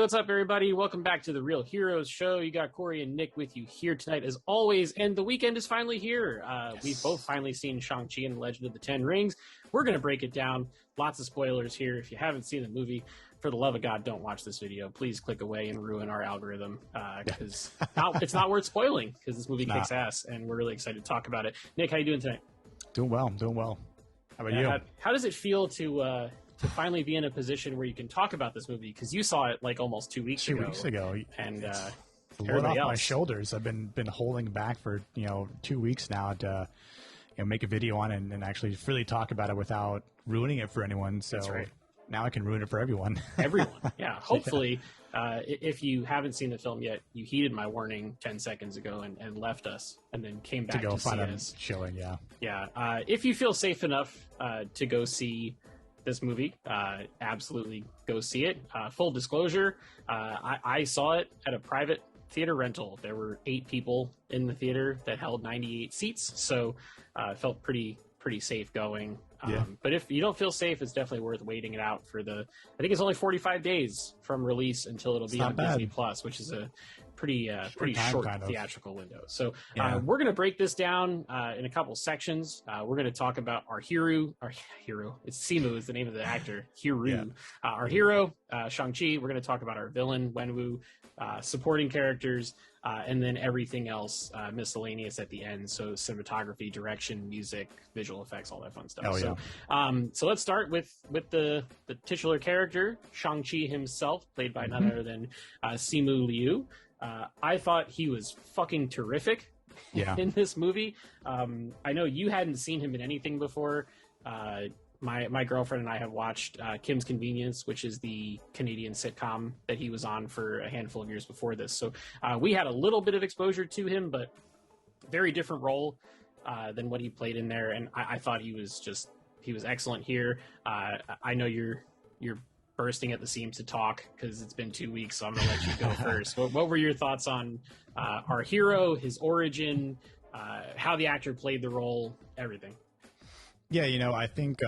what's up, everybody? Welcome back to the Real Heroes Show. You got Corey and Nick with you here tonight, as always, and the weekend is finally here. Yes. We've both finally seen Shang-Chi and the Legend of the Ten Rings. We're going to break it down. Lots of spoilers here. If you haven't seen the movie, for the love of God, don't watch this video. Please click away and ruin our algorithm, because it's not worth spoiling, because this movie kicks ass, and we're really excited to talk about it. Nick, how you doing tonight? Doing well. How about you? How does it feel to finally be in a position where you can talk about this movie, because you saw it like almost 2 weeks ago. 2 weeks ago, and load off my shoulders. I've been holding back for 2 weeks now to make a video on it and actually freely talk about it without ruining it for anyone. So that's right. Now I can ruin it for everyone. Everyone, yeah. Hopefully, if you haven't seen the film yet, you heeded my warning 10 seconds ago and left us, and then came back to go find us showing. Yeah. If you feel safe enough to go see this movie, absolutely go see it. Full disclosure, I saw it at a private theater rental. There were 8 people in the theater that held 98 seats, so it felt pretty safe going. But if you don't feel safe, it's definitely worth waiting it out for I think it's only 45 days from release until it'll be on Disney Plus, which is a pretty short theatrical window. So we're going to break this down in a couple sections. We're going to talk about our hero. It's Simu is the name of the actor. Our hero, Shang-Chi. We're going to talk about our villain, Wenwu, supporting characters, and then everything else miscellaneous at the end. So cinematography, direction, music, visual effects, all that fun stuff. So let's start with the titular character, Shang-Chi himself, played by none other than Simu Liu. I thought he was fucking terrific in this movie. I know you hadn't seen him in anything before. My girlfriend and I have watched Kim's Convenience, which is the Canadian sitcom that he was on for a handful of years before this. So we had a little bit of exposure to him, but very different role than what he played in there. And I thought he was excellent here. I know you're bursting at the seams to talk because it's been 2 weeks, so I'm going to let you go first. What were your thoughts on our hero, his origin, how the actor played the role, everything? Yeah, I think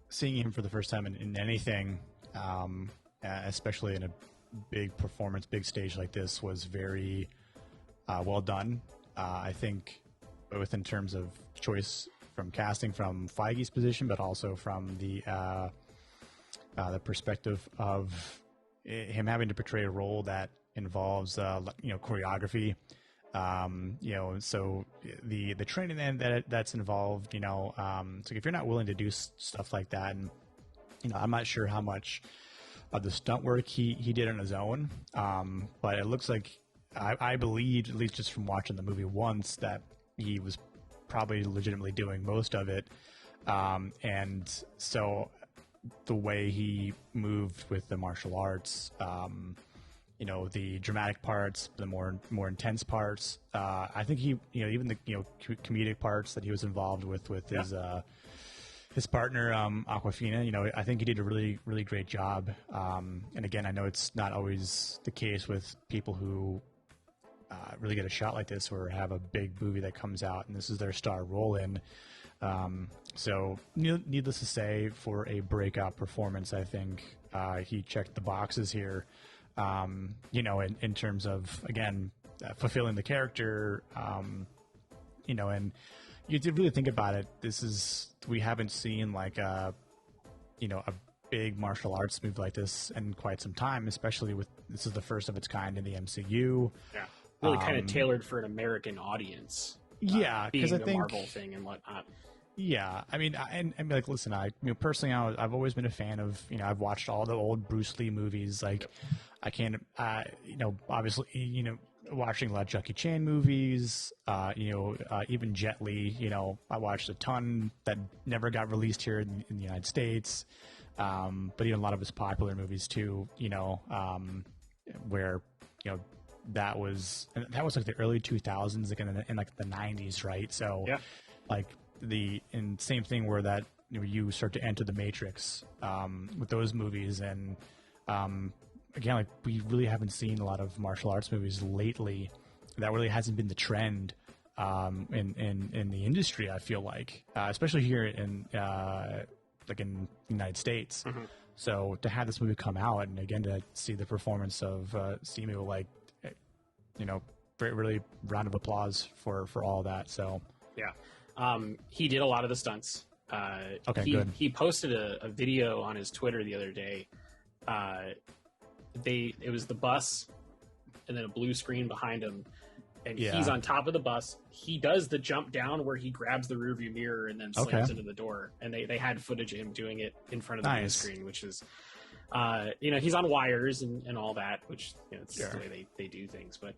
seeing him for the first time in anything, especially in a big performance, big stage like this, was very well done. I think both in terms of choice from casting from Feige's position, but also from the perspective of him having to portray a role that involves choreography. So the training that's involved, so if you're not willing to do stuff like that, and I'm not sure how much of the stunt work he did on his own, but it looks like I believe, at least just from watching the movie once, that he was probably legitimately doing most of it, and so the way he moved with the martial arts, the dramatic parts, the more intense parts. I think he, even the comedic parts that he was involved with his partner, Awkwafina. I think he did a really, really great job. And again, I know it's not always the case with people who really get a shot like this or have a big movie that comes out and this is their star role in. So needless to say, for a breakout performance, I think he checked the boxes here. In terms of, again, fulfilling the character, and you did really think about it. We haven't seen like a big martial arts movie like this in quite some time, especially this is the first of its kind in the MCU. Yeah. Really kind of tailored for an American audience. Because I think Marvel thing and whatnot. Yeah, I mean, like, listen, personally, I've always been a fan of, I've watched all the old Bruce Lee movies. Like, I can't, obviously, watching a lot of Jackie Chan movies, even Jet Li, I watched a ton that never got released here in the United States. But even a lot of his popular movies too, where, that was like the early 2000s, like in like the 90s, right? So, same thing where that you start to enter the Matrix with those movies, and again, like, we really haven't seen a lot of martial arts movies lately. That really hasn't been the trend in the industry, I feel like, especially here in the United States. Mm-hmm. So to have this movie come out, and again to see the performance of Simu, like, really round of applause for all that. So yeah, he did a lot of the stunts. Okay, good. He posted a video on his Twitter the other day. It was the bus, and then a blue screen behind him, and he's on top of the bus. He does the jump down where he grabs the rearview mirror and then slams into the door. And they had footage of him doing it in front of the blue screen, which is, he's on wires and all that, which it's the way they do things. But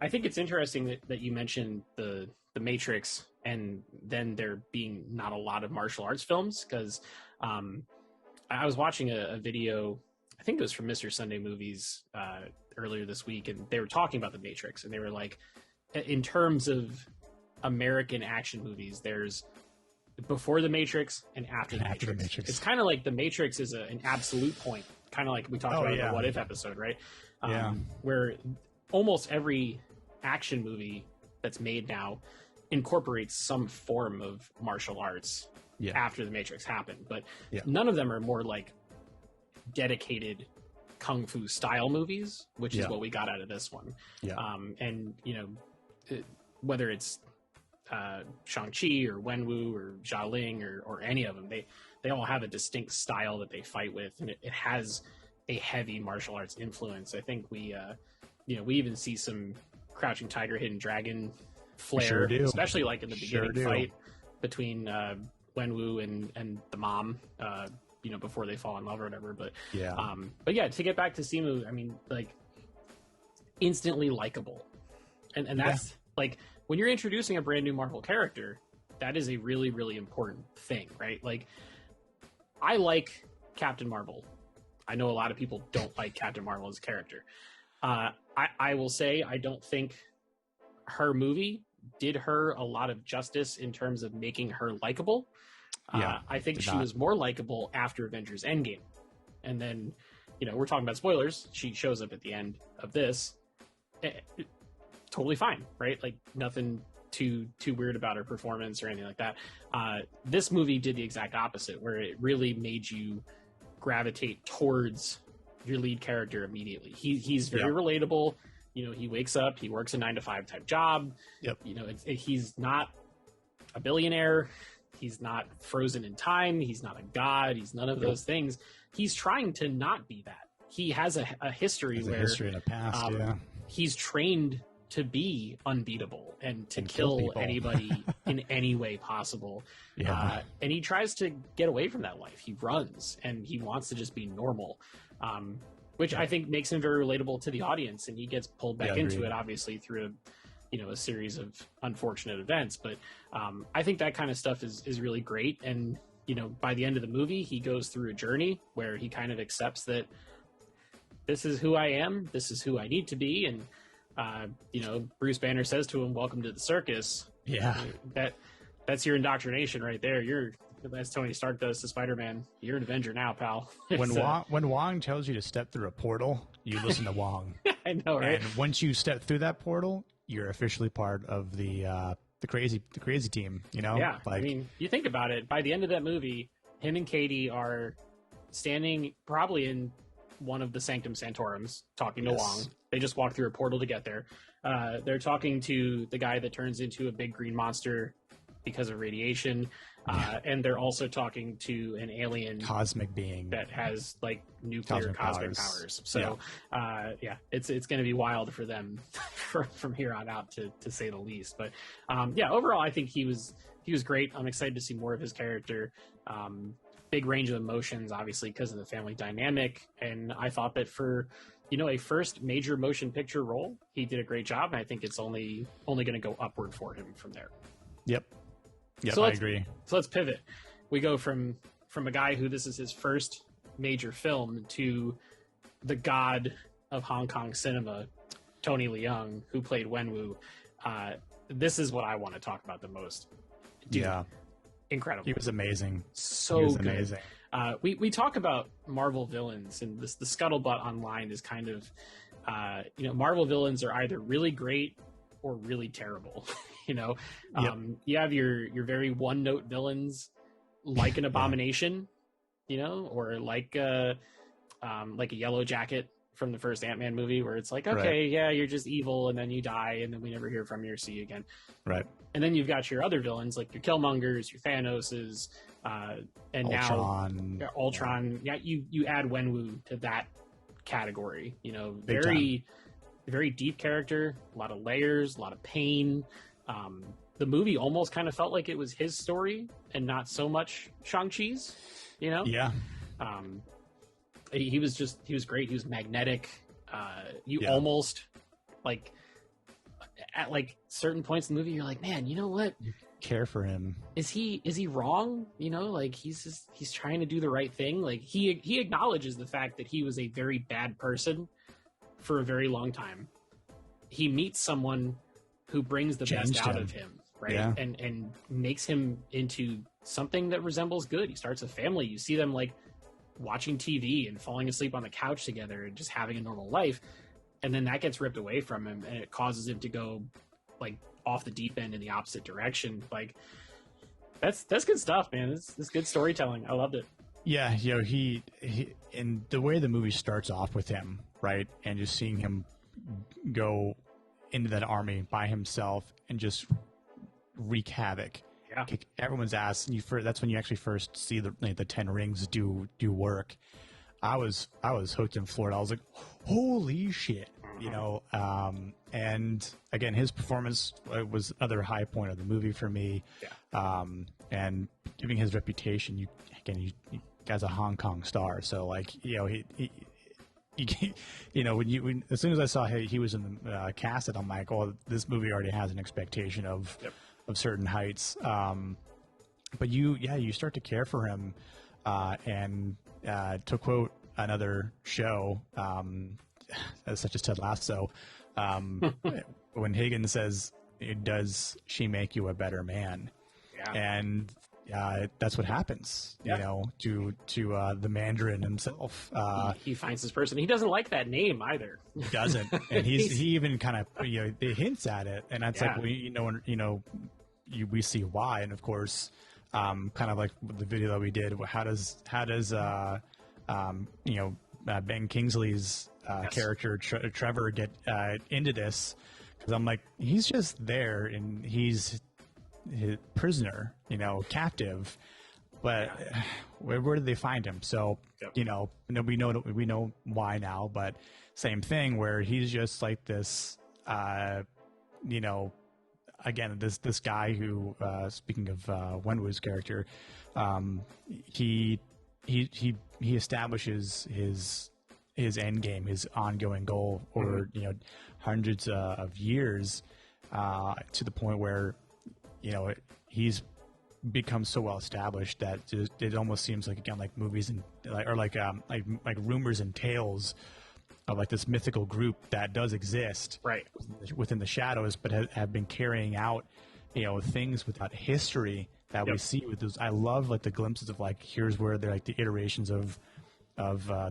I think it's interesting that you mentioned the Matrix, and then there being not a lot of martial arts films, because I was watching a video, I think it was from Mr. Sunday Movies earlier this week, and they were talking about the Matrix, and they were like, in terms of American action movies, there's before the Matrix and after the Matrix. It's kind of like the Matrix is an absolute point, kind of like we talked about in the What If episode, right? Where almost every action movie that's made now incorporates some form of martial arts after the Matrix happened, but none of them are more like dedicated kung fu style movies, which is what we got out of this one. And whether it's Shang-Chi or Wenwu or Xiaoling or any of them, they all have a distinct style that they fight with, and it has a heavy martial arts influence. I think we even see some Crouching Tiger, Hidden Dragon flair, especially like in the beginning fight between Wenwu and the mom, before they fall in love or whatever. But to get back to Simu, I mean, like, instantly likable, and that's like, when you're introducing a brand new Marvel character, that is a really, really important thing, right? Like, I like Captain Marvel. I know a lot of people don't like Captain Marvel as a character. I will say I don't think her movie did her a lot of justice in terms of making her likable. I think she was more likable after Avengers Endgame. And then, we're talking about spoilers. She shows up at the end of this. Totally fine, right? Like, nothing too weird about her performance or anything like that. This movie did the exact opposite, where it really made you gravitate towards your lead character immediately. He's very relatable. He wakes up, he works a 9-to-5 type job. He's not a billionaire. He's not frozen in time. He's not a god. He's none of those things. He's trying to not be that. He has a history where history and a past. He's trained to be unbeatable and to kill anybody in any way possible. And he tries to get away from that life. He runs and he wants to just be normal, which I think makes him very relatable to the audience. And he gets pulled back into it, obviously, through a series of unfortunate events. But I think that kind of stuff is really great. And, by the end of the movie, he goes through a journey where he kind of accepts that this is who I am. This is who I need to be. And, Bruce Banner says to him, "Welcome to the circus." That's your indoctrination right there. You're, as Tony Stark does to Spider-Man, you're an Avenger now, pal. When Wong tells you to step through a portal, you listen to Wong. I know, right? And once you step through that portal, you're officially part of the crazy team. Yeah. I mean, you think about it. By the end of that movie, him and Katie are standing probably in one of the Sanctum Santorums, talking to Wong. They just walk through a portal to get there. They're talking to the guy that turns into a big green monster because of radiation. And they're also talking to an alien cosmic being that has like nuclear cosmic powers. So it's going to be wild for them from here on out, to say the least. But overall, I think he was great. I'm excited to see more of his character. Big range of emotions, obviously, because of the family dynamic. And I thought that for a first major motion picture role, he did a great job. And I think it's only going to go upward for him from there. Yep, so I agree. So let's pivot. We go from a guy who this is his first major film to the god of Hong Kong cinema, Tony Leung, who played Wenwu. This is what I want to talk about the most. Dude, incredible. He was amazing. Good. Amazing. We talk about Marvel villains, and the scuttlebutt online is kind of, Marvel villains are either really great or really terrible. You have your very one-note villains, like an Abomination, you know, or like a Yellow Jacket from the first Ant-Man movie, where it's like, okay, Right. yeah, you're just evil, and then you die, and then we never hear from you or see you again. Right. And then you've got your other villains, like your Killmongers, your Thanoses, and Ultron. now Ultron. Yeah, you add Wenwu to that category. You know, Big time. very deep character, a lot of layers, a lot of pain. The movie almost kind of felt like it was his story and not so much Shang-Chi's. You know, Yeah. he was great. He was magnetic. You Yeah. almost like at like certain points in the movie, you're like, man, you know what? Care for him. Is he wrong? You know, like he's trying to do the right thing. Like he acknowledges the fact that he was a very bad person for a very long time. He meets someone who brings the Changed best out him. of him, right? Yeah. And makes him into something that resembles good. He starts a family. You see them like watching TV and falling asleep on the couch together and just having a normal life. And then that gets ripped away from him, and it causes him to go like off the deep end in the opposite direction. Like that's good stuff, man. This good storytelling. I loved it. Yeah, you know, he and the way the movie starts off with him, right, and just seeing him go into that army by himself and just wreak havoc, Yeah. kick everyone's ass, and that's when you actually first see the 10 rings do work. I was hooked and floored. I was like, holy shit, you know. And again, his performance was another high point of the movie for me. Yeah. And giving his reputation, you guy's a Hong Kong star, so like, you know, he you know, as soon as I saw he was in the cast, I'm like, oh, this movie already has an expectation of certain heights. But you start to care for him, and to quote another show, such as Ted Lasso, when Higgins says, "Does she make you a better man?" Yeah. And that's what happens, you know, to the Mandarin himself. He finds this person. He doesn't like that name either. He doesn't, and he even kind of he hints at it, and it's like, well, we see why, and of course, kind of like the video that we did. How does Ben Kingsley's character Trevor get into this? Because I'm like, he's just there, and he's his prisoner, you know, captive, but where did they find him? So you know, we know why now, but same thing where he's just like this, you know, again, this guy who, speaking of Wenwu's character, he establishes his end game, his ongoing goal over you know, hundreds of years, to the point where, you know, he's become so well established that it almost seems like, again, like movies and like rumors and tales of like this mythical group that does exist Right. within the shadows, but have been carrying out, you know, things without history that we see with those. I love like the glimpses of like, here's where they're like the iterations of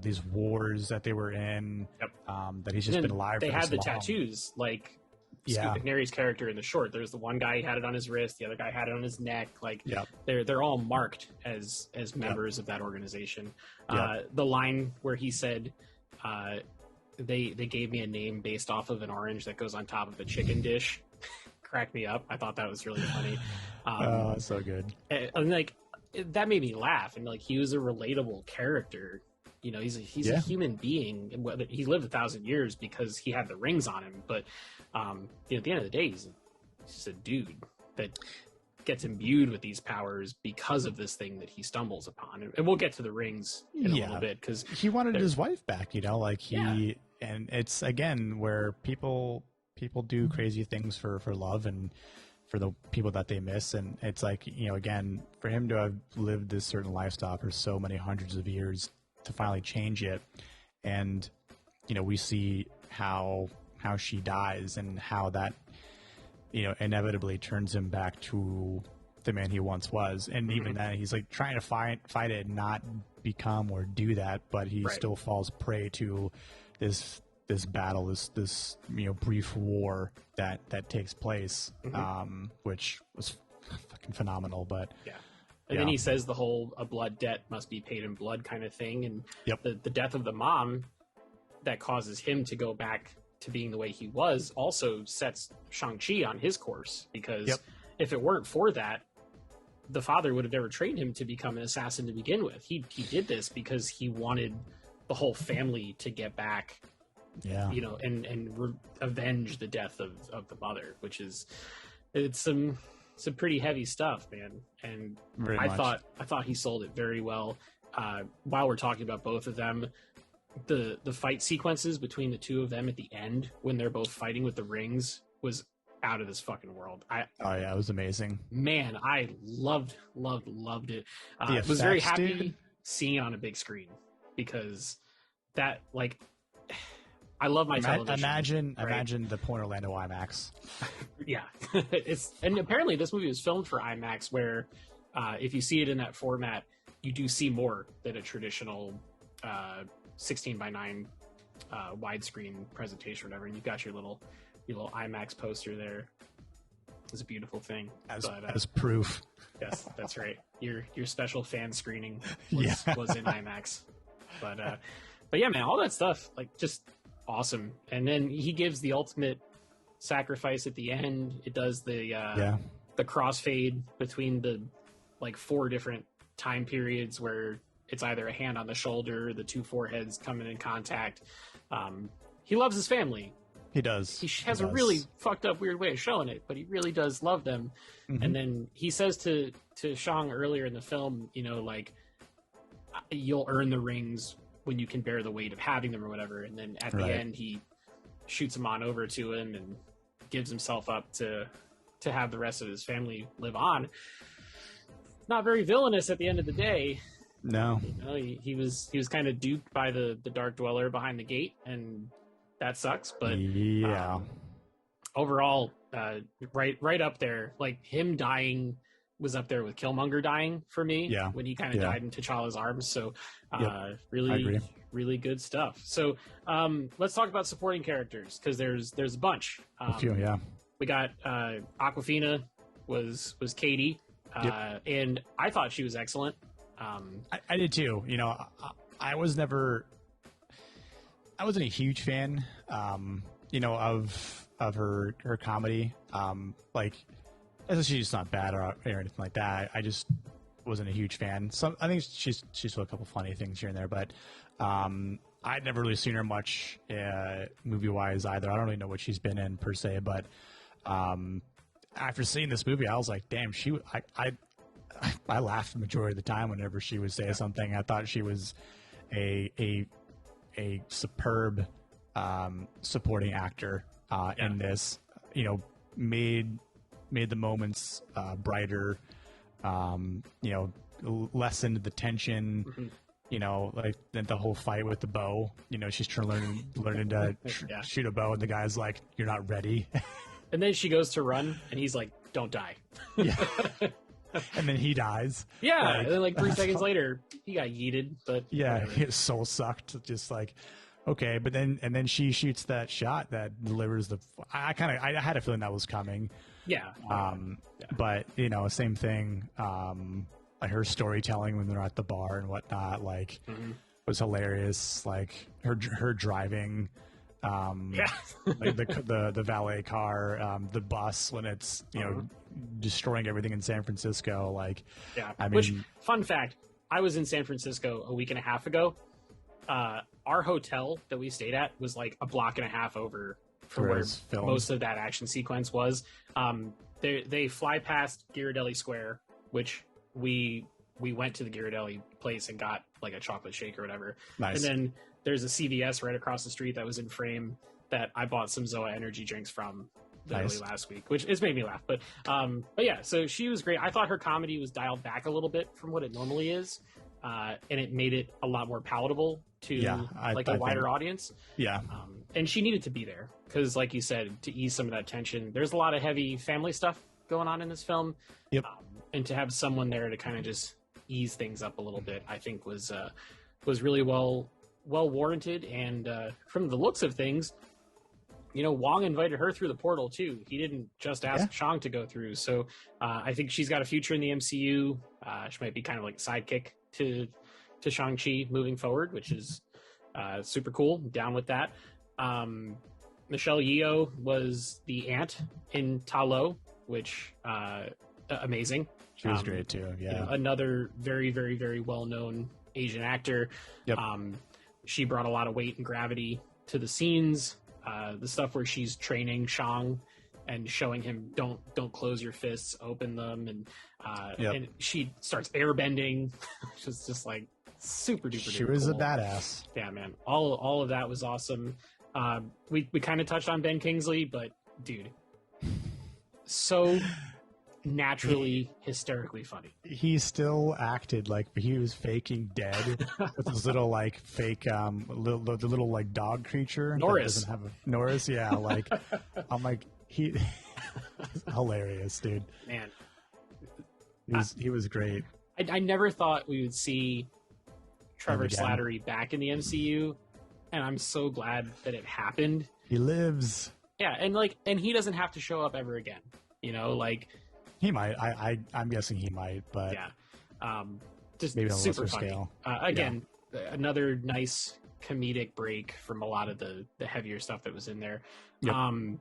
these wars that they were in, that he's just been alive They for had this the long. tattoos, like Scoot McNairy's character in the short. There's the one guy, he had it on his wrist, the other guy had it on his neck. Like they're all marked as members of that organization. The line where he said, they gave me a name based off of an orange that goes on top of a chicken dish, cracked me up. I thought that was really funny. Oh, so good. And like that made me laugh, and like he was a relatable character. You know, he's a human being. Whether he lived 1,000 years because he had the rings on him, but you know, at the end of the day, he's just a dude that gets imbued with these powers because of this thing that he stumbles upon. And we'll get to the rings in a little bit, because he wanted his wife back. You know, like and it's again where people do crazy things for love and for the people that they miss, and it's like, you know, again, for him to have lived this certain lifestyle for so many hundreds of years to finally change it, and you know, we see how she dies and how that, you know, inevitably turns him back to the man he once was, and even then he's like trying to fight it and not become or do that, but he still falls prey to this battle, this you know, brief war that takes place, which was fucking phenomenal. But And then he says the whole "a blood debt must be paid in blood" kind of thing, and the death of the mom that causes him to go back to being the way he was also sets Shang-Chi on his course, because if it weren't for that, the father would have never trained him to become an assassin to begin with. He did this because he wanted the whole family to get back, you know, and avenge the death of the mother, which is some pretty heavy stuff, man. And I thought he sold it very well. While we're talking about both of them, the fight sequences between the two of them at the end when they're both fighting with the rings was out of this fucking world. It was amazing. Man, I loved it. I was very happy seeing it on a big screen, because that, like, I love my television. Imagine the Point Orlando IMAX. Yeah. And apparently this movie was filmed for IMAX, where if you see it in that format, you do see more than a traditional 16:9 widescreen presentation or whatever. And you've got your little IMAX poster there. It's a beautiful thing. As proof. Yes, that's right. Your special fan screening was in IMAX. But yeah, man, all that stuff, like, just awesome. And then he gives the ultimate sacrifice at the end. It does the crossfade between the, like, 4 different time periods where it's either a hand on the shoulder, the 2 foreheads coming in contact. He loves his family. He does. He has a really fucked up, weird way of showing it, but he really does love them. Mm-hmm. And then he says to Shang earlier in the film, you know, like, you'll earn the rings when you can bear the weight of having them or whatever. And then at the end, he shoots him on over to him and gives himself up to have the rest of his family live on. Not very villainous at the end of the day. No. You know, he was kind of duped by the Dark Dweller behind the gate, and that sucks. But overall, right up there. Like, him dying was up there with Killmonger dying for me. Yeah. When he kind of died in T'Challa's arms. So really good stuff. So let's talk about supporting characters, because there's a bunch. A few, yeah. We got Awkwafina was Katie, and I thought she was excellent. I did too. You know, I wasn't a huge fan, you know, of her comedy. Like, she's just not bad or anything like that. I just wasn't a huge fan. I think she's a couple funny things here and there, but I'd never really seen her much movie wise either. I don't really know what she's been in per se, but after seeing this movie, I was like, damn, I laughed the majority of the time whenever she would say something. I thought she was a superb supporting actor in this. You know, made the moments brighter. You know, lessened the tension. Mm-hmm. You know, like the whole fight with the bow. You know, she's learning to shoot a bow, and the guy's like, "You're not ready." And then she goes to run, and he's like, "Don't die." Yeah. And then he dies. Yeah, like, and then like 3 seconds later, he got yeeted. But yeah, his soul sucked. Just like, okay, but then she shoots that shot that delivers the. I had a feeling that was coming. Yeah. But you know, same thing. Like her storytelling when they're at the bar and whatnot, like, was hilarious. Like her driving. Like the valet car, the bus when it's, you know, destroying everything in San Francisco. Like, I mean, which, fun fact, I was in San Francisco a week and a half ago. Our hotel that we stayed at was like a block and a half over from where most of that action sequence was. They fly past Ghirardelli Square, which we went to the Ghirardelli place and got like a chocolate shake or whatever. Nice. And then there's a CVS right across the street that was in frame that I bought some Zoa energy drinks from literally last week, which has made me laugh. But yeah, so she was great. I thought her comedy was dialed back a little bit from what it normally is, and it made it a lot more palatable to a wider audience. Yeah. And she needed to be there because, like you said, to ease some of that tension. There's a lot of heavy family stuff going on in this film. Yep. And to have someone there to kind of just ease things up a little bit, I think was really well warranted. And from the looks of things, Wong invited her through the portal too. He didn't just ask Shang to go through. So I think she's got a future in the MCU. She might be kind of like a sidekick to Shang-Chi moving forward, which is super cool. Down with that. Michelle Yeoh was the aunt in Ta Lo, which amazing. She was great too. Yeah, another very, very, very well-known Asian actor. Yep. She brought a lot of weight and gravity to the scenes. The stuff where she's training Shang and showing him don't close your fists, open them, and she starts airbending, which is just like super duper. She was cool. a badass. Yeah, man. All of that was awesome. We kind of touched on Ben Kingsley, but dude, so naturally hysterically funny. He still acted like he was faking dead with this little like fake the little like dog creature. Norris. Doesn't have a Norris, yeah. Like I'm like he hilarious, dude. Man. He was great. I never thought we would see Trevor Slattery back in the MCU, and I'm so glad that it happened. He lives. Yeah, and he doesn't have to show up ever again. He might. I'm guessing he might, but yeah, just maybe on a super lesser funny. scale. Again, another nice comedic break from a lot of the heavier stuff that was in there. Yep. I'm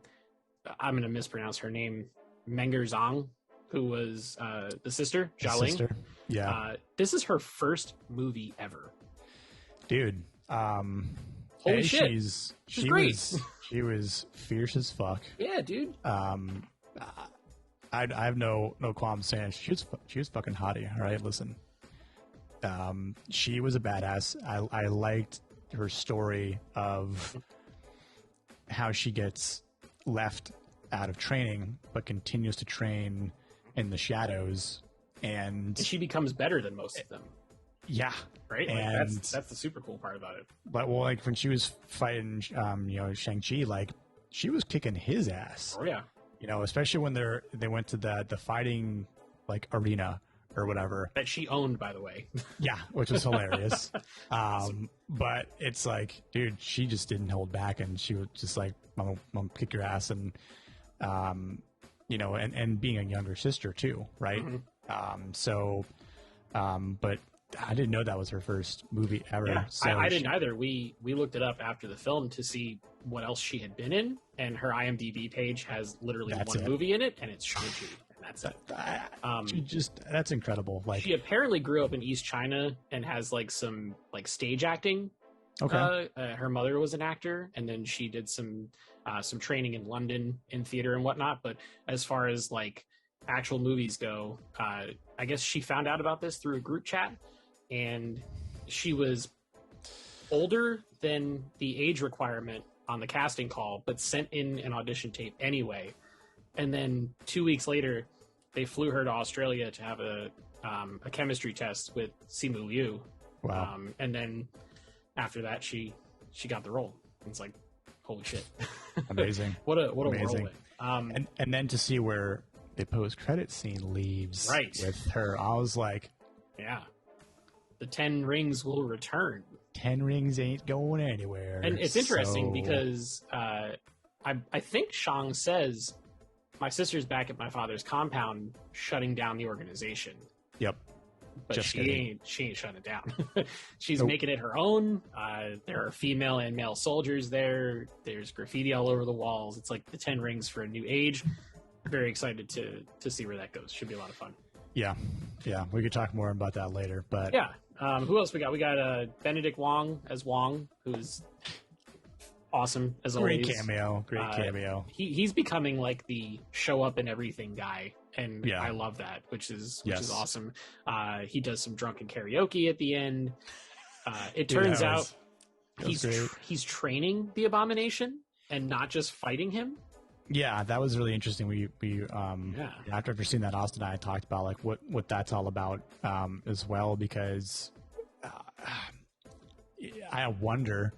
going to mispronounce her name, Menger Zhang, who was the sister, Jia Ling. Yeah. This is her first movie ever. Dude. Holy shit. She's great. She was fierce as fuck. Yeah, dude. I have no qualms saying she was fucking hottie. All right, listen. She was a badass. I liked her story of how she gets left out of training but continues to train in the shadows, and she becomes better than most of them. Yeah, right. And that's the super cool part about it. But like when she was fighting, Shang-Chi, like she was kicking his ass. Oh yeah. Especially when they went to the fighting like arena or whatever that she owned, by the way. Yeah, which was hilarious. But it's like, dude, she just didn't hold back, and she was just like, "I'm gonna kick your ass," and and being a younger sister too, right? Mm-hmm. But I didn't know that was her first movie ever. Yeah, so I didn't either. We looked it up after the film to see what else she had been in, and her IMDb page has literally one movie in it, and it's Shang-Chi, and that's it. That's incredible. Like, she apparently grew up in East China and has like some like stage acting. Okay. Her mother was an actor, and then she did some training in London in theater and whatnot. But as far as like actual movies go, I guess she found out about this through a group chat, and she was older than the age requirement on the casting call, but sent in an audition tape anyway. And then 2 weeks later, they flew her to Australia to have a chemistry test with Simu Liu. Wow. And then after that, she got the role. It's like, holy shit. Amazing. what a Amazing. whirlwind. And then to see where the post-credit scene leaves with her, I was like, yeah, the 10 rings will return. 10 rings ain't going anywhere. And it's interesting because I think Shang says, my sister's back at my father's compound shutting down the organization. Yep. But she ain't shutting it down. She's making it her own. There are female and male soldiers there. There's graffiti all over the walls. It's like the 10 rings for a new age. Very excited to see where that goes. Should be a lot of fun. Yeah. We could talk more about that later. But yeah. Who else we got? We got Benedict Wong as Wong, who's awesome as always. Great cameo. He's becoming like the show up in everything guy, and I love that, which is awesome. He does some drunken karaoke at the end. It turns out he's training the Abomination and not just fighting him. Yeah, that was really interesting. We after seeing that, Austin and I talked about like what that's all about as well, because I wonder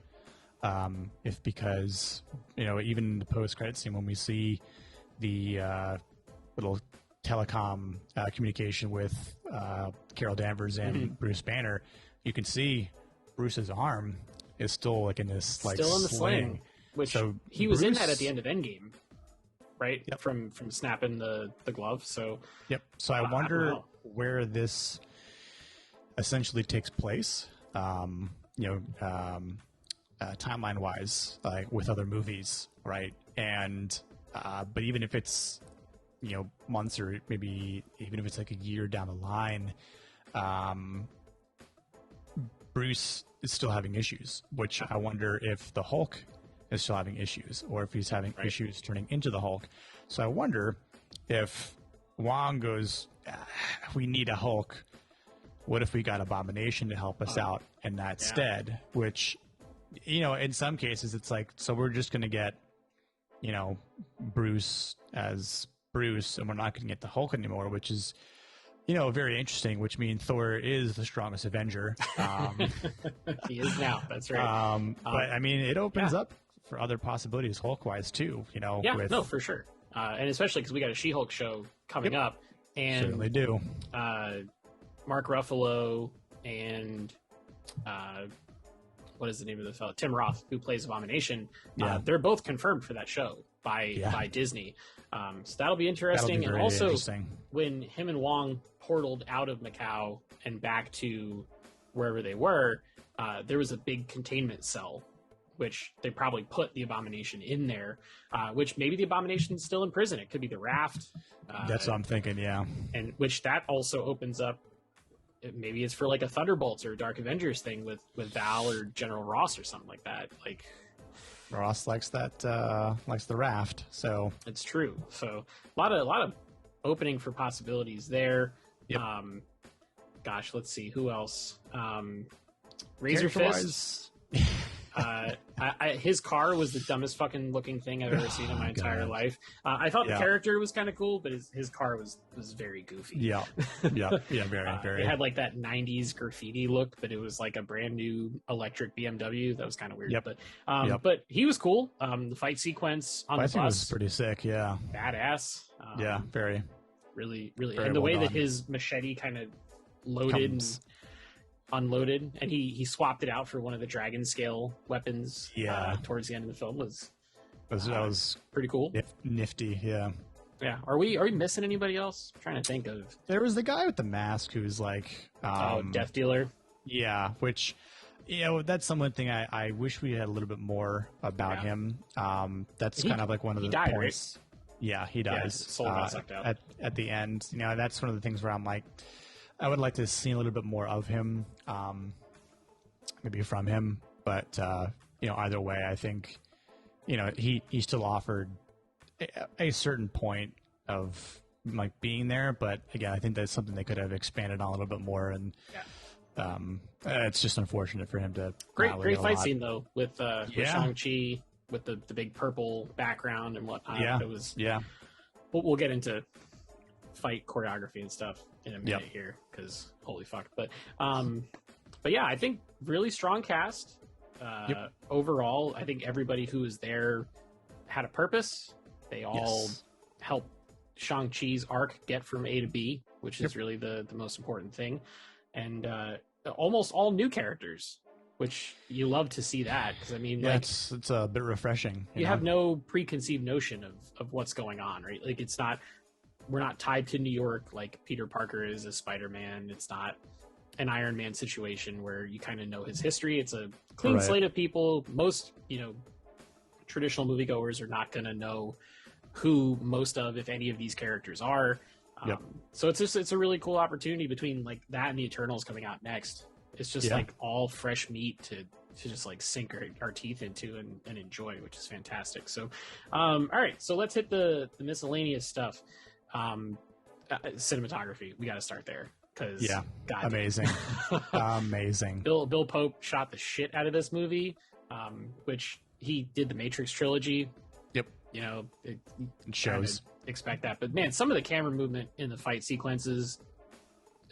if because even the post-credit scene when we see the little telecom communication with Carol Danvers and Bruce Banner, you can see Bruce's arm is still like in this like still in the sling. which So he was in Bruce- that at the end of Endgame, right? Yep. From snapping the glove. So Yep. So I don't wonder know. where this essentially takes place. Timeline wise, like with other movies, right? And but even if it's months or maybe even if it's like a year down the line, Bruce is still having issues. Which I wonder if the Hulk is still having issues, or if he's having issues turning into the Hulk. So I wonder if Wong goes, we need a Hulk. What if we got Abomination to help us out in that stead? Which, in some cases, it's like, so we're just going to get, Bruce as Bruce, and we're not going to get the Hulk anymore, which is, very interesting, which means Thor is the strongest Avenger. He is now. That's right. But, I mean, it opens up for other possibilities Hulk-wise, too, Yeah, no, for sure. And especially because we got a She-Hulk show coming up. And certainly do. Mark Ruffalo and what is the name of the fellow? Tim Roth, who plays Abomination. They're both confirmed for that show by Disney. So that'll be interesting. That'll be and also, interesting. when him and Wong portaled out of Macau and back to wherever they were, there was a big containment cell, which they probably put the Abomination in there, which maybe the Abomination's still in prison. It could be the Raft. That's what I'm thinking, yeah. And which that also opens up. Maybe it's for like a Thunderbolts or Dark Avengers thing with Val or General Ross or something like that. Like Ross likes that, likes the Raft, so it's true. So a lot of opening for possibilities there. Yep. Gosh, let's see who else. Razor Fist. His car was the dumbest fucking looking thing I've ever seen in my entire life. I thought the character was kind of cool, but his car was very goofy. Yeah, very. It had like that 90s graffiti look, but it was like a brand new electric BMW. That was kind of weird. Yep. But he was cool. The fight sequence on the bus was pretty sick. Yeah, badass. Very. Really, Very and the well way that done. his machete kind of loaded and unloaded, and he swapped it out for one of the dragon scale weapons. Towards the end of the film that was pretty cool. Nifty. Yeah. Yeah. Are we missing anybody else? I'm trying to think of. There was the guy with the mask who's like, Death Dealer. Yeah, which that's someone thing I wish we had a little bit more about him. That's kind of like one of the died, points. Right? Yeah, he dies. Yeah, his soul got sucked out. At the end. That's one of the things where I'm like, I would like to see a little bit more of him, maybe from him. But either way, I think he still offered a certain point of like being there. But again, I think that's something they could have expanded on a little bit more. And it's just unfortunate for him to great fight scene though with Shang-Chi with the big purple background and whatnot. It was We'll get into fight choreography and stuff in a minute here because holy fuck. But yeah, I think really strong cast. Overall, I think everybody who was there had a purpose. They all helped Shang-Chi's arc get from A to B, which is really the most important thing. And almost all new characters, which you love to see that because I mean, it's a bit refreshing. You have no preconceived notion of what's going on, right? Like we're not tied to New York like Peter Parker is a Spider-Man. It's not an Iron Man situation where you kind of know his history. It's a clean slate of people. Most traditional moviegoers are not going to know who most of, if any, of these characters are. So it's a really cool opportunity between like that and the Eternals coming out next. It's just like all fresh meat to just like sink our teeth into and enjoy, which is fantastic. So, all right, so let's hit the miscellaneous stuff. Cinematography, we got to start there because amazing. Amazing. Bill Pope shot the shit out of this movie, which he did the Matrix trilogy. It shows. Expect that, but man, some of the camera movement in the fight sequences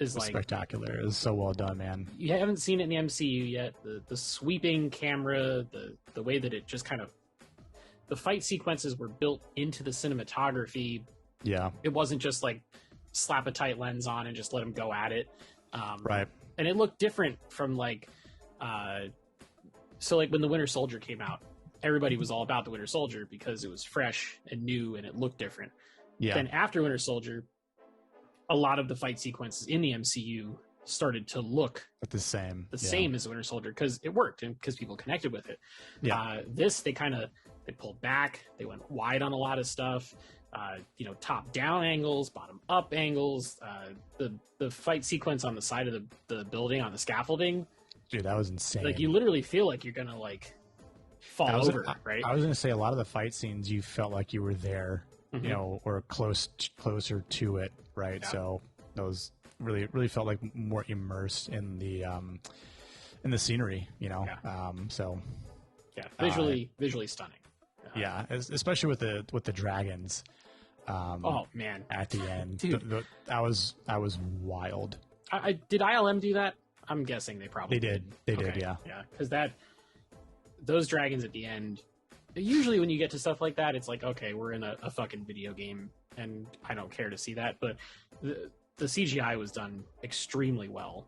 is like spectacular. It's so well done, man. You haven't seen it in the MCU yet. The sweeping camera, the way that it just kind of the fight sequences were built into the cinematography. Yeah, it wasn't just like slap a tight lens on and just let them go at it. Right. And it looked different from like so like when the Winter Soldier came out everybody was all about the Winter Soldier because it was fresh and new and it looked different. Yeah. Then after Winter Soldier, a lot of the fight sequences in the MCU started to look the same as Winter Soldier because it worked and because people connected with it. This they pulled back, they went wide on a lot of stuff. Top down angles, bottom up angles. The fight sequence on the side of the building on the scaffolding, dude, that was insane. Like you literally feel like you're gonna like fall over, right? I was gonna say a lot of the fight scenes you felt like you were there, or closer to it, right? Yeah. So those really felt like more immersed in the scenery, So visually stunning. Yeah, especially with the dragons. Oh man! At the end, dude, I was wild. Did ILM do that? I'm guessing they probably did. They did, yeah. Because those dragons at the end. Usually, when you get to stuff like that, it's like, okay, we're in a fucking video game, and I don't care to see that. But the CGI was done extremely well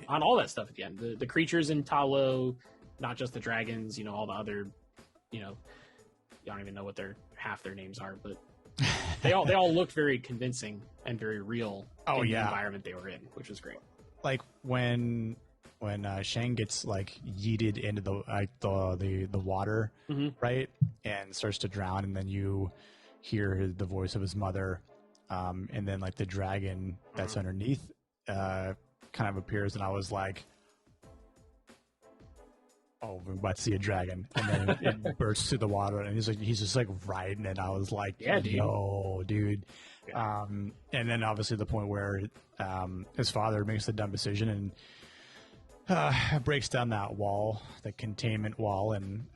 on all that stuff at the end. The creatures in Talo, not just the dragons. All the other, I don't even know what half their names are, but they all looked very convincing and very real in the environment they were in, which was great. Like when Shang gets like yeeted into the water, right, and starts to drown, and then you hear the voice of his mother, and then like the dragon that's underneath kind of appears, and I was like, oh, we're about to see a dragon, and then it bursts through the water, and he's just like riding it. I was like, yeah, dude. Yo, dude. Yeah. And then obviously the point where his father makes the dumb decision and breaks down that wall, the containment wall, and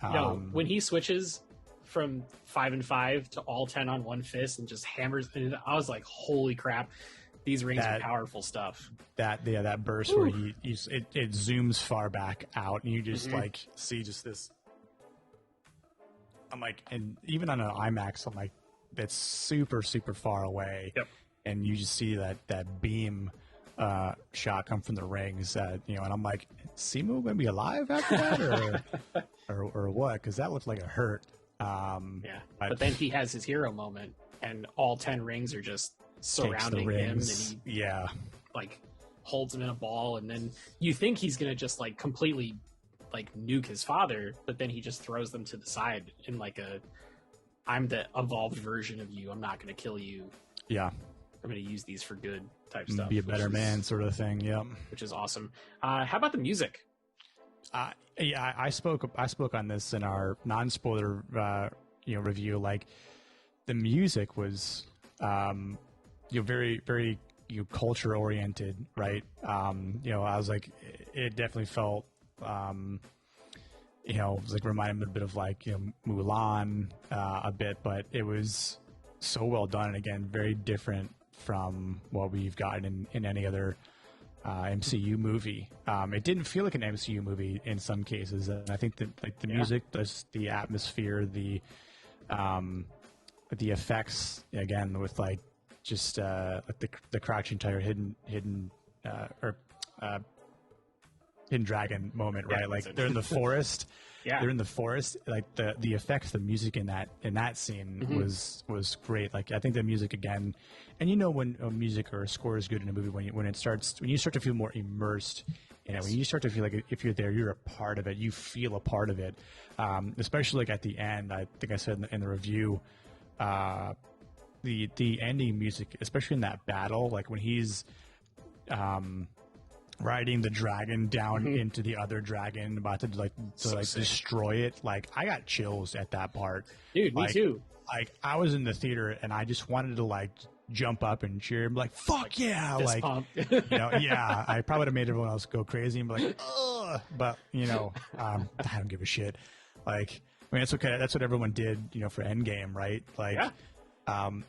when he switches from 5 and 5 to all 10 on one fist and just hammers, and I was like, holy crap. These rings are powerful stuff. That burst where it zooms far back out, and you just like see just this. I'm like, and even on an IMAX, I'm like, that's super far away, and you just see that beam shot come from the rings, and I'm like, Simu gonna be alive after that, or what? Because that looked like it hurt. But then he has his hero moment, and all 10 rings are just surrounding him, and he like holds him in a ball, and then you think he's gonna just like completely like nuke his father, but then he just throws them to the side in like I'm the evolved version of you, I'm not gonna kill you, I'm gonna use these for good type stuff, be a better man sort of thing, which is awesome. How about the music? I spoke on this in our non-spoiler review. Like the music was very culture oriented, right? I was like, it definitely felt it was like reminded me a bit of like Mulan a bit, but it was so well done, and again very different from what we've gotten in any other MCU movie. It didn't feel like an MCU movie in some cases, and I think that like the music, the atmosphere, the effects, again with like just like the crouching tiger, hidden dragon moment, right? Like they're in the forest. They're in the forest. Like the effects, the music in that scene was great. Like I think the music again, and when a music or a score is good in a movie, when you start to feel more immersed. When you start to feel like if you're there, you're a part of it. You feel a part of it, especially like at the end. I think I said in the review, the ending music, especially in that battle, like when he's riding the dragon down into the other dragon, about to destroy it. Like I got chills at that part, dude. Like, me too. Like I was in the theater and I just wanted to like jump up and cheer. I'm like, fuck yeah! Like I probably would have made everyone else go crazy and be like, ugh. But I don't give a shit. Like I mean, it's okay. That's what everyone did, for Endgame, right? Like,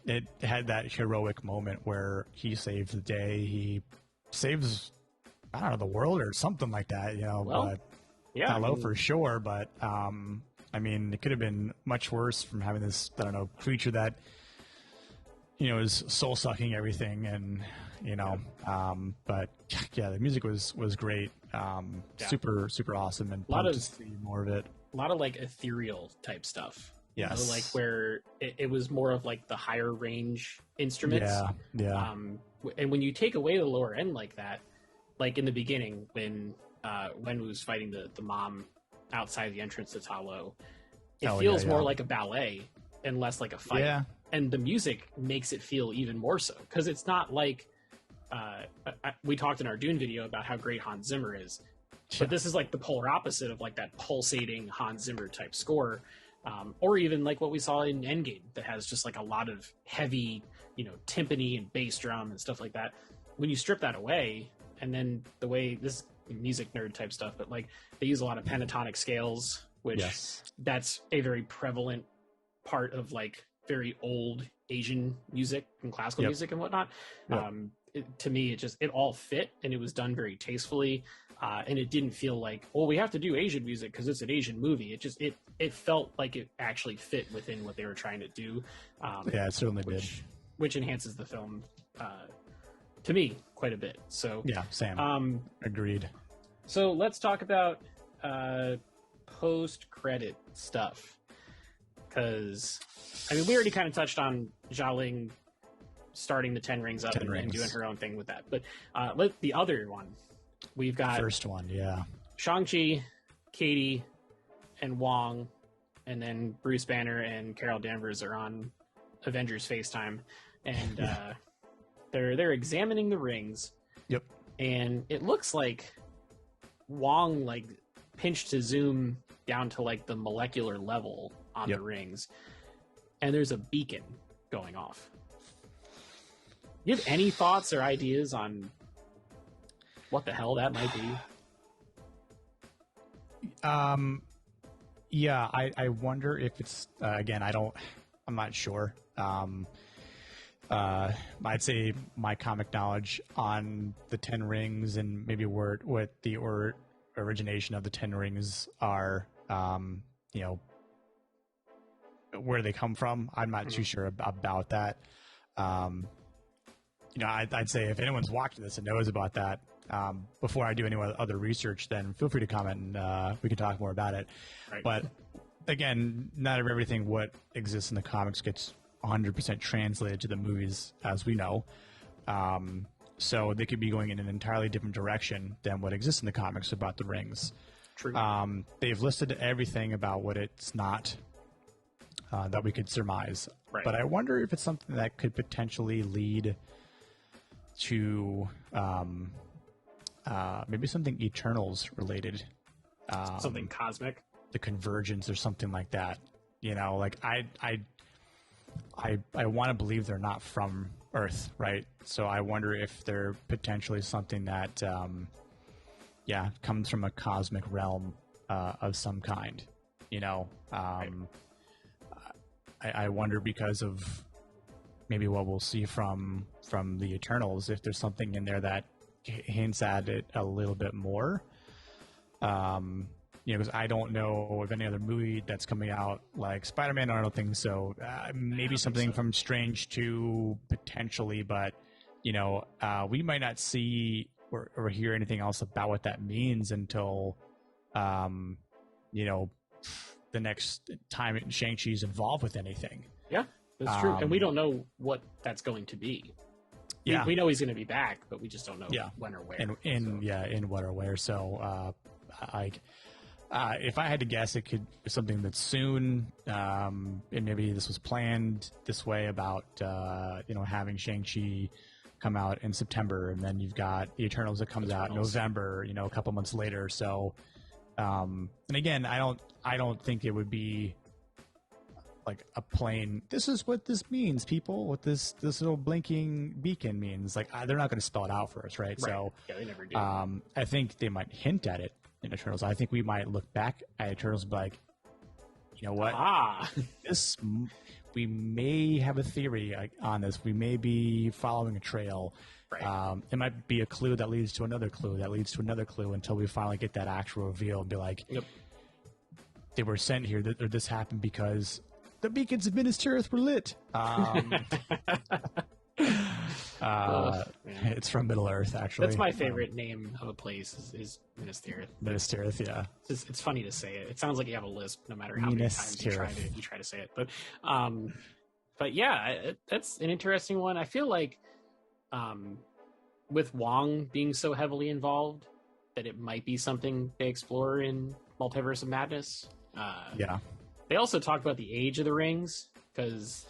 it had that heroic moment where he saves the day. He saves, I don't know, the world or something like that, but hello for sure. But, I mean, it could have been much worse from having this, I don't know, creature that, is soul sucking everything. And, but yeah, the music was great. Super awesome, and pumped to see more of it. lot of like ethereal type stuff. Yes. You know, like where it was more of like the higher range instruments. Yeah. And when you take away the lower end like that, like in the beginning when Wenwu's fighting the mom outside the entrance to Ta Lo, it feels more like a ballet and less like a fight. Yeah. And the music makes it feel even more so, because it's not like we talked in our Dune video about how great Hans Zimmer is, but this is like the polar opposite of like that pulsating Hans Zimmer type score, or even like what we saw in Endgame that has just like a lot of heavy, you know, timpani and bass drum and stuff like that. When you strip that away, and then the way this music nerd type stuff, but like they use a lot of pentatonic scales, which that's a very prevalent part of very old Asian music and classical music and whatnot. To me, it all fit, and it was done very tastefully, and it didn't feel like, well, we have to do Asian music because it's an Asian movie. It felt like it actually fit within what they were trying to do. It certainly did, which enhances the film to me quite a bit. So yeah, Sam. Agreed. So let's talk about post-credit stuff, because I mean we already kind of touched on Xialing starting the Ten Rings up and doing her own thing with that, but the other one, we've got first one, Shang-Chi, Katie, and Wong, and then Bruce Banner and Carol Danvers are on Avengers FaceTime, and they're examining the rings. Yep. And it looks like Wong like pinched to zoom down to like the molecular level on the rings, and there's a beacon going off. You have any thoughts or ideas on what the hell that might be? Yeah, I wonder if it's again, I'm not sure. I'd say my comic knowledge on the Ten Rings and maybe what the origination of the Ten Rings are, you know, where they come from. I'm not too sure about that. You know, I'd say if anyone's watching this and knows about that, before I do any other research, then feel free to comment and we can talk more about it. Right. But again, not everything what exists in the comics gets 100% translated to the movies, as we know. So they could be going in an entirely different direction than what exists in the comics about the rings. True. They've listed everything about what it's not that we could surmise. Right. But I wonder if it's something that could potentially lead to maybe something Eternals related. Something cosmic. The convergence or something like that. You know, like I want to believe they're not from Earth, right? So I wonder if they're potentially something that, comes from a cosmic realm of some kind. You know, I wonder because of maybe what we'll see from the Eternals, if there's something in there that hints at it a little bit more. You know, because I don't know of any other movie that's coming out like Spider-Man. I don't think so. Maybe something from Strange 2 potentially, but you know, we might not see or hear anything else about what that means until, you know, the next time Shang-Chi is involved with anything. Yeah, that's true. And we don't know what that's going to be. Yeah, we know he's going to be back, but we just don't know when or where. In what or where. So, if I had to guess, it could be something that's soon, and maybe this was planned this way about, you know, having Shang-Chi come out in September, and then you've got the Eternals that comes out in November, you know, a couple months later. So, and again, I don't think it would be like a plain, this is what this means, people, what this little blinking beacon means. Like, they're not going to spell it out for us, right? So, they never do. I think they might hint at it in Eternals. I think we might look back at Eternals and be like, you know what? We may have a theory on this. We may be following a trail. Right. It might be a clue that leads to another clue that leads to another clue until we finally get that actual reveal and be like, they were sent here, or this happened because the beacons of Minas Tirith were lit. Man. It's from Middle Earth, actually. That's my favorite name of a place is Minas Tirith. Minas Tirith, yeah. It's funny to say it. It sounds like you have a lisp, no matter how many times you try to say it. But yeah, that's an interesting one. I feel like, with Wong being so heavily involved, that it might be something they explore in Multiverse of Madness. Yeah. They also talk about the age of the rings, because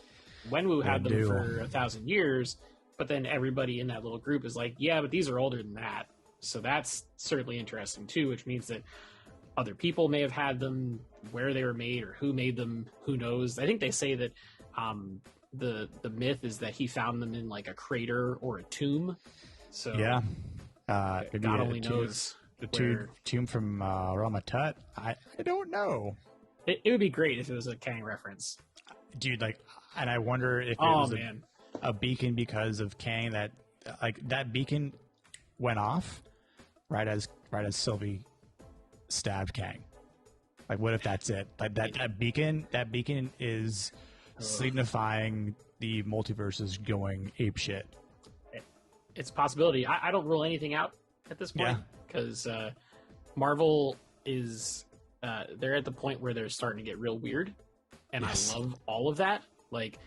Wenwu had them for 1,000 years, but then everybody in that little group is like, yeah, but these are older than that. So that's certainly interesting too, which means that other people may have had them, where they were made or who made them, who knows. I think they say that the myth is that he found them in like a crater or a tomb. So yeah, God only knows. The tomb from Ramatut. I don't know. It would be great if it was a Kang reference, dude. Like, and I wonder if it was a beacon because of Kang, that beacon went off right as Sylvie stabbed Kang. Like, what if that's it? Like that beacon is signifying the multiverse is going apeshit. It's a possibility. I don't rule anything out at this point, because Marvel is they're at the point where they're starting to get real weird, and I love all of that. Like,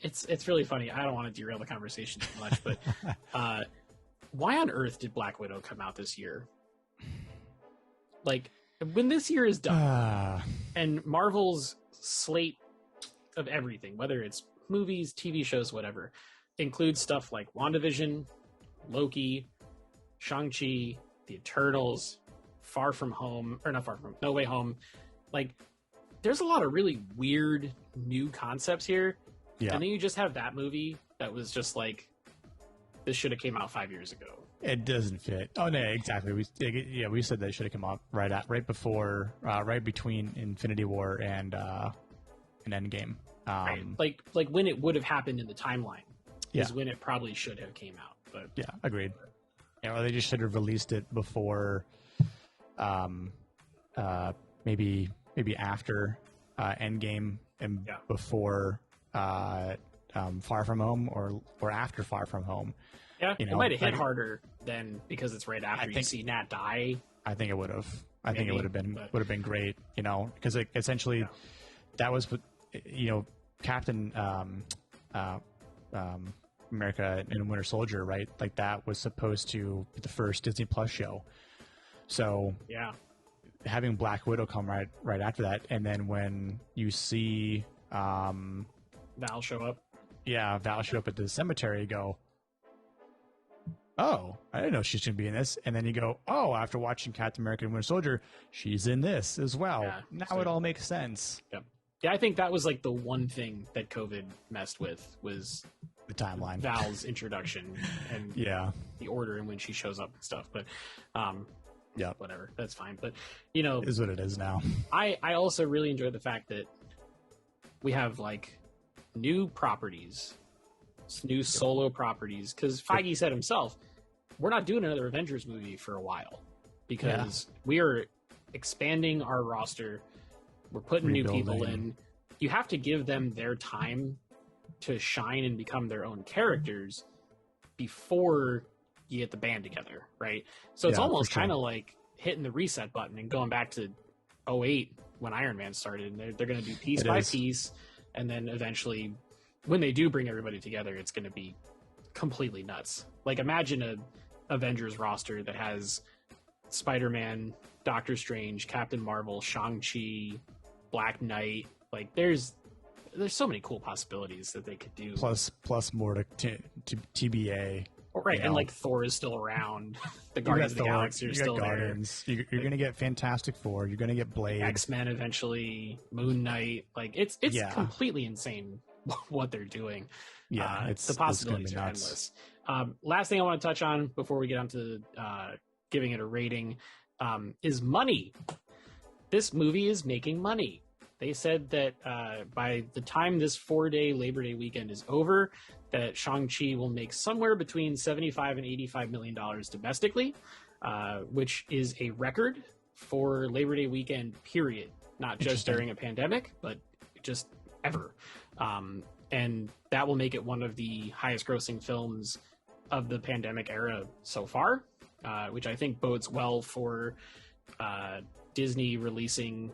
it's really funny. I don't want to derail the conversation too much, but why on earth did Black Widow come out this year? Like, when this year is done, and Marvel's slate of everything, whether it's movies, TV shows, whatever, includes stuff like WandaVision, Loki, Shang-Chi, The Eternals, No Way Home. Like, there's a lot of really weird new concepts here. Yeah. And then you just have that movie that was just like, this should have came out 5 years ago. It doesn't fit. Oh no, exactly. We said that it should have come out right between Infinity War and Endgame. Right. Like when it would have happened in the timeline is when it probably should have came out. But yeah, agreed. Yeah, or they just should have released it before, maybe after Endgame and before Far From Home, or after Far From Home. Yeah, it might have hit harder than, because it's right after you see Nat die. I think it would have. I think it would have been great. Because essentially that was what Captain America and Winter Soldier, right? Like, that was supposed to be the first Disney Plus show. So having Black Widow come right after that, and then when you see Val show up. Yeah, Val show up at the cemetery, you go, oh, I didn't know she's going to be in this. And then you go, oh, after watching Captain America and Winter Soldier, she's in this as well. Yeah, now it all makes sense. Yep. Yeah, I think that was like the one thing that COVID messed with, was the timeline, Val's introduction, and the order in which she shows up and stuff. But whatever, that's fine. But it is what it is now. I also really enjoy the fact that we have like new properties, new solo properties, because Feige said himself, we're not doing another Avengers movie for a while, because we are expanding our roster. We're putting new people in. You have to give them their time to shine and become their own characters before you get the band together, right? So it's almost kind of like hitting the reset button and going back to 2008 when Iron Man started. And they're going to do piece by piece, and then eventually, when they do bring everybody together, it's going to be completely nuts. Like, imagine a Avengers roster that has Spider-Man, Doctor Strange, Captain Marvel, Shang-Chi, Black Knight. Like, there's so many cool possibilities that they could do. Plus more to TBA. Right, and like Thor is still around. The Guardians of the Galaxy are still there. You're going to get Fantastic Four. You're going to get Blade. X-Men eventually. Moon Knight. Like, it's completely insane what they're doing. Yeah, the possibilities are endless. Last thing I want to touch on before we get on to giving it a rating is money. This movie is making money. They said that by the time this 4-day Labor Day weekend is over, that Shang-Chi will make somewhere between $75 and $85 million domestically, which is a record for Labor Day weekend, period. Not just during a pandemic, but just ever. and that will make it one of the highest grossing films of the pandemic era so far, which I think bodes well for Disney releasing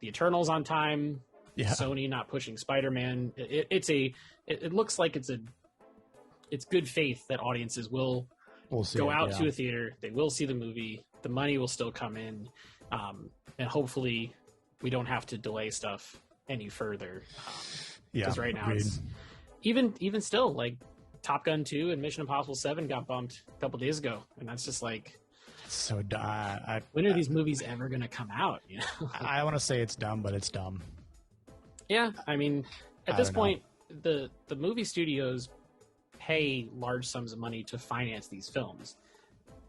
the Eternals on time, Sony not pushing Spider-Man. It looks like it's good faith that audiences will go out to a theater, they will see the movie, the money will still come in, and hopefully we don't have to delay stuff any further. Because right now, it's even still, like, Top Gun 2 and Mission Impossible 7 got bumped a couple days ago, and that's just like, so dumb. When are these movies ever going to come out? You know? I want to say it's dumb, but it's dumb. Yeah, I mean, at this point, the movie studios pay large sums of money to finance these films,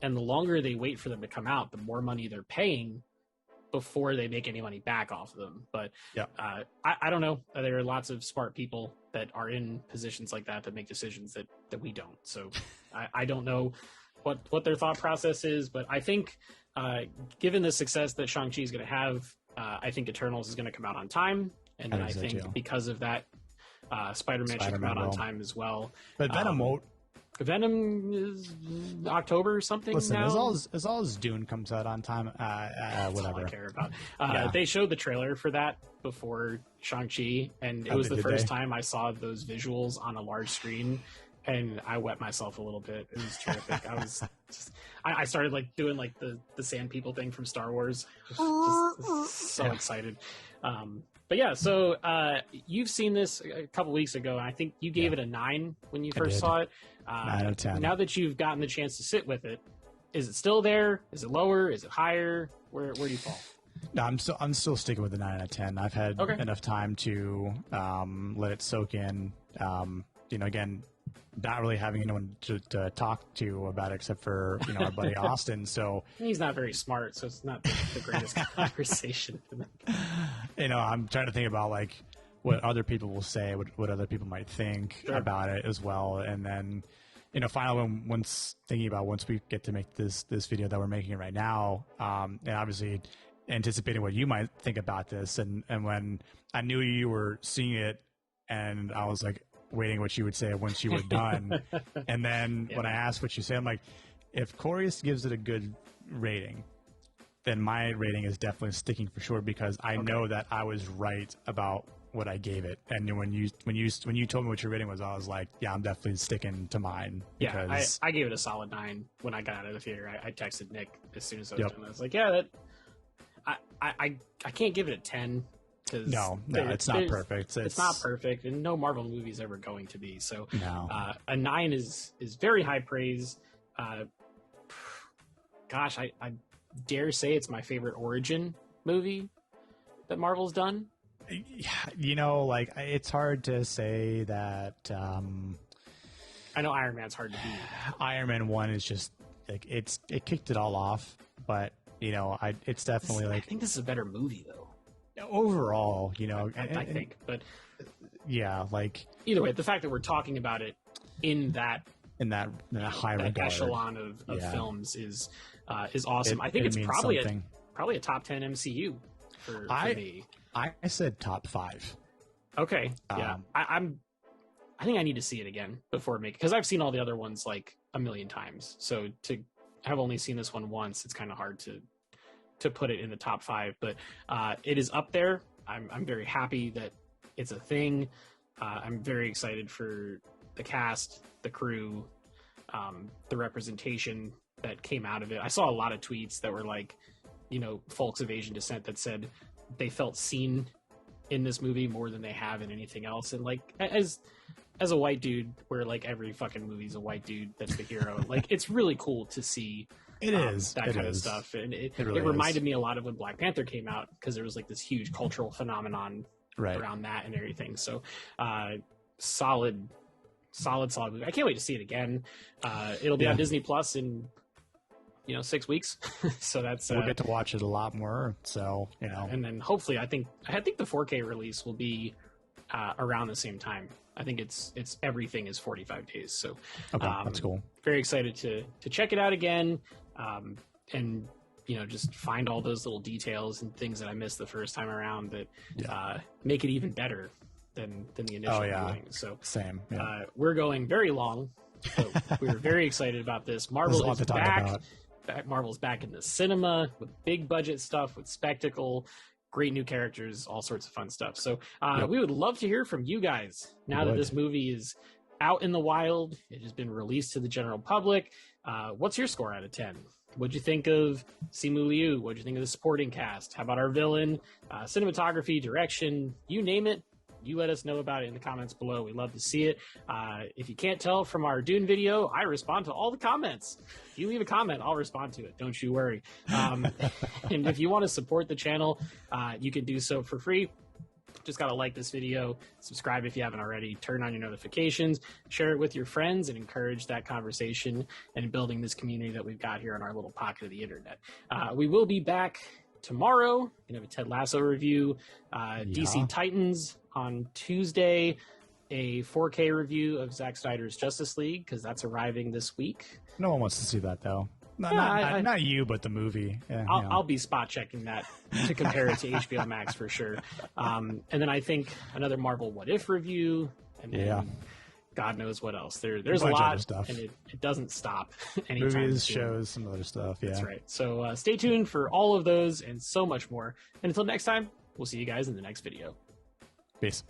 and the longer they wait for them to come out, the more money they're paying before they make any money back off of them. But I don't know. There are lots of smart people that are in positions like that make decisions that we don't. So I don't know what their thought process is, but I think given the success that Shang-Chi is going to have, I think Eternals is going to come out on time. And then I think because of that, Spider-Man should come out on time as well. But Venom won't. Venom is October or something. Listen, now. as all as Dune comes out on time, That's whatever. all I care about. They showed the trailer for that before Shang-Chi, and it was the first time I saw those visuals on a large screen, and I wet myself a little bit. It was terrific. I started like doing like the sand people thing from Star Wars. Just so excited. But yeah, so you've seen this a couple weeks ago, and I think you gave it a 9 when you first saw it. 9 out of 10. Now that you've gotten the chance to sit with it, is it still there? Is it lower? Is it higher? Where do you fall? No, I'm still sticking with the 9 out of 10. I've had enough time to let it soak in. Again, not really having anyone to talk to about it except for our buddy Austin. So he's not very smart, so it's not the greatest conversation. I'm trying to think about like what other people will say, what other people might think about it as well, and then finally once we get to make this video that we're making right now, and obviously anticipating what you might think about this, and when I knew you were seeing it, and I was like waiting what you would say once you were done. And then when I asked what you say, I'm like, if Corius gives it a good rating, then my rating is definitely sticking for sure, because I know that I was right about what I gave it. And when you told me what your rating was, I was like, yeah, I'm definitely sticking to mine. Because I gave it a solid 9 when I got out of the theater. I texted Nick as soon as I was done. I was like, yeah, I can't give it a 10. No, it's not perfect. It's not perfect, and no Marvel movie is ever going to be. So a 9 is very high praise. Gosh, I dare say it's my favorite origin movie that Marvel's done. Like it's hard to say that. I know Iron Man's hard to beat. Iron Man 1 is just like it kicked it all off, but it's definitely I think this is a better movie though. Overall, I think, but like either way, the fact that we're talking about it in that high regard echelon of films is awesome. I think it's probably a top 10 MCU for me. I said top 5. Okay, I think I need to see it again before because I've seen all the other ones like a million times. So to have only seen this one once, it's kind of hard to put it in the top 5, but it is up there. I'm very happy that it's a thing. I'm very excited for the cast, the crew, the representation that came out of it. I saw a lot of tweets that were like, folks of Asian descent that said they felt seen in this movie more than they have in anything else. And like, as a white dude, where like every fucking movie's a white dude that's the hero, like it's really cool to see that kind of stuff. And it reminded me a lot of when Black Panther came out, because there was like this huge cultural phenomenon around that and everything. So solid movie. I can't wait to see it again. It'll be on Disney Plus in 6 weeks. So that's we'll get to watch it a lot more. So and then hopefully I think the 4K release will be around the same time. I think it's everything is 45 days. So that's cool. Very excited to check it out again. And just find all those little details and things that I missed the first time around that make it even better than the initial viewing. So same. Yeah. We're going very long. So we're very excited about this. Marvel is back. Marvel's back in the cinema with big budget stuff, with spectacle, great new characters, all sorts of fun stuff. So we would love to hear from you guys now that this movie is out in the wild. It has been released to the general public. What's your score out of 10? What'd you think of Simu Liu? What'd you think of the supporting cast? How about our villain? Cinematography, direction, you name it. You let us know about it in the comments below. We love to see it. If you can't tell from our Dune video, I respond to all the comments. If you leave a comment, I'll respond to it. Don't you worry. And if you want to support the channel, you can do so for free. Just got to like this video, subscribe if you haven't already, turn on your notifications, share it with your friends, and encourage that conversation and building this community that we've got here on our little pocket of the internet. We will be back tomorrow. We're going to have a Ted Lasso review, DC Titans on Tuesday, a 4K review of Zack Snyder's Justice League, because that's arriving this week. No one wants to see that, though. Not you, but the movie. Yeah, I'll be spot checking that to compare it to HBO Max for sure. And then I think another Marvel What If review, and then God knows what else. There's a lot of stuff, and it doesn't stop anytime Movies, soon. shows, some other stuff. Yeah, that's right. So stay tuned for all of those and so much more. And until next time, we'll see you guys in the next video. Peace.